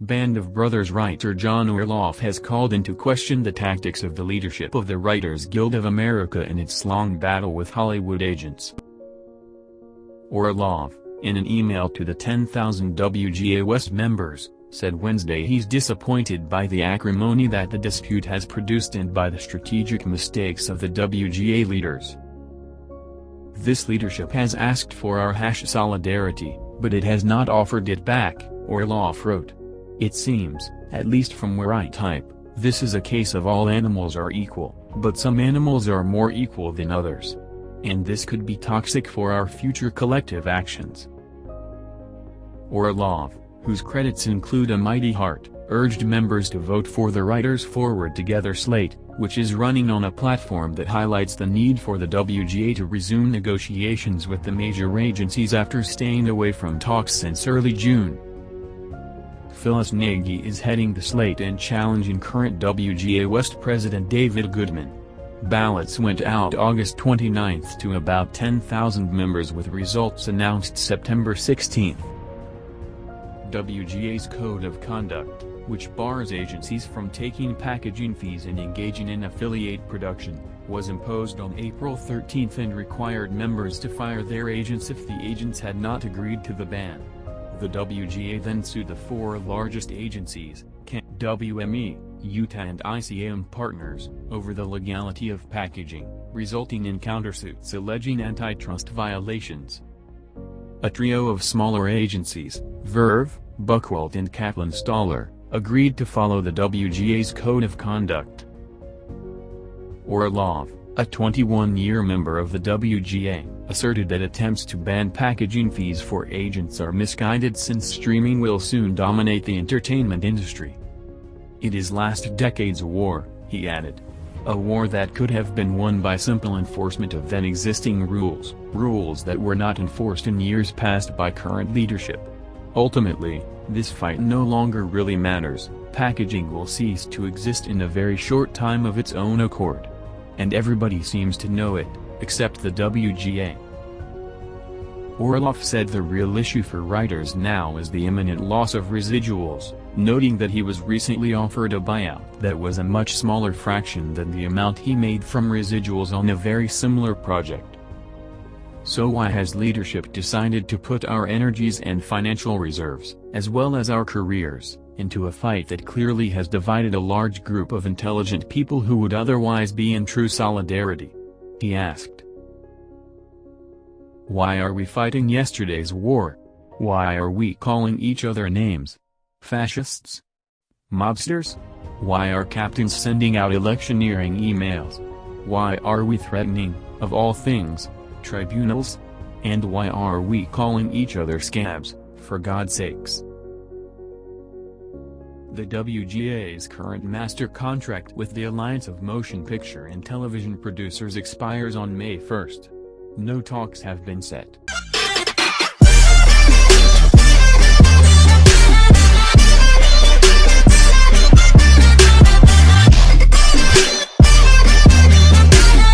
Band of Brothers writer John Orloff has called into question the tactics of the leadership of the Writers Guild of America in its long battle with Hollywood agents. Orloff, in an email to the 10,000 WGA West members, said Wednesday he's disappointed by the acrimony that the dispute has produced and by the strategic mistakes of the WGA leaders. This leadership has asked for our solidarity, but it has not offered it back, Orloff wrote. It seems, at least from where I type, this is a case of all animals are equal, but some animals are more equal than others. And this could be toxic for our future collective actions. Orloff, whose credits include a mighty heart, urged members to vote for the Writers Forward Together slate, which is running on a platform that highlights the need for the WGA to resume negotiations with the major agencies after staying away from talks since early June. Phyllis Nagy is heading the slate and challenging current WGA West President David Goodman. Ballots went out August 29 to about 10,000 members with results announced September 16. WGA's Code of Conduct, which bars agencies from taking packaging fees and engaging in affiliate production, was imposed on April 13 and required members to fire their agents if the agents had not agreed to the ban. The WGA then sued the four largest agencies, WME, Utah and ICAM partners, over the legality of packaging, resulting in countersuits alleging antitrust violations. A trio of smaller agencies, Verve, Buchwald and Kaplan Stoller, agreed to follow the WGA's Code of Conduct. Orloff, a 21-year member of the WGA, asserted that attempts to ban packaging fees for agents are misguided since streaming will soon dominate the entertainment industry. It is last decade's war, he added. A war that could have been won by simple enforcement of then existing rules that were not enforced in years past by current leadership. Ultimately, this fight no longer really matters. Packaging will cease to exist in a very short time of its own accord. And everybody seems to know it, except the WGA. Orloff said the real issue for writers now is the imminent loss of residuals, noting that he was recently offered a buyout that was a much smaller fraction than the amount he made from residuals on a very similar project. So why has leadership decided to put our energies and financial reserves, as well as our careers, into a fight that clearly has divided a large group of intelligent people who would otherwise be in true solidarity? He asked. Why are we fighting yesterday's war? Why are we calling each other names? Fascists? Mobsters? Why are captains sending out electioneering emails? Why are we threatening, of all things, tribunals? And why are we calling each other scabs, for God's sakes? The WGA's current master contract with the Alliance of Motion Picture and Television Producers expires on May 1. No talks have been set.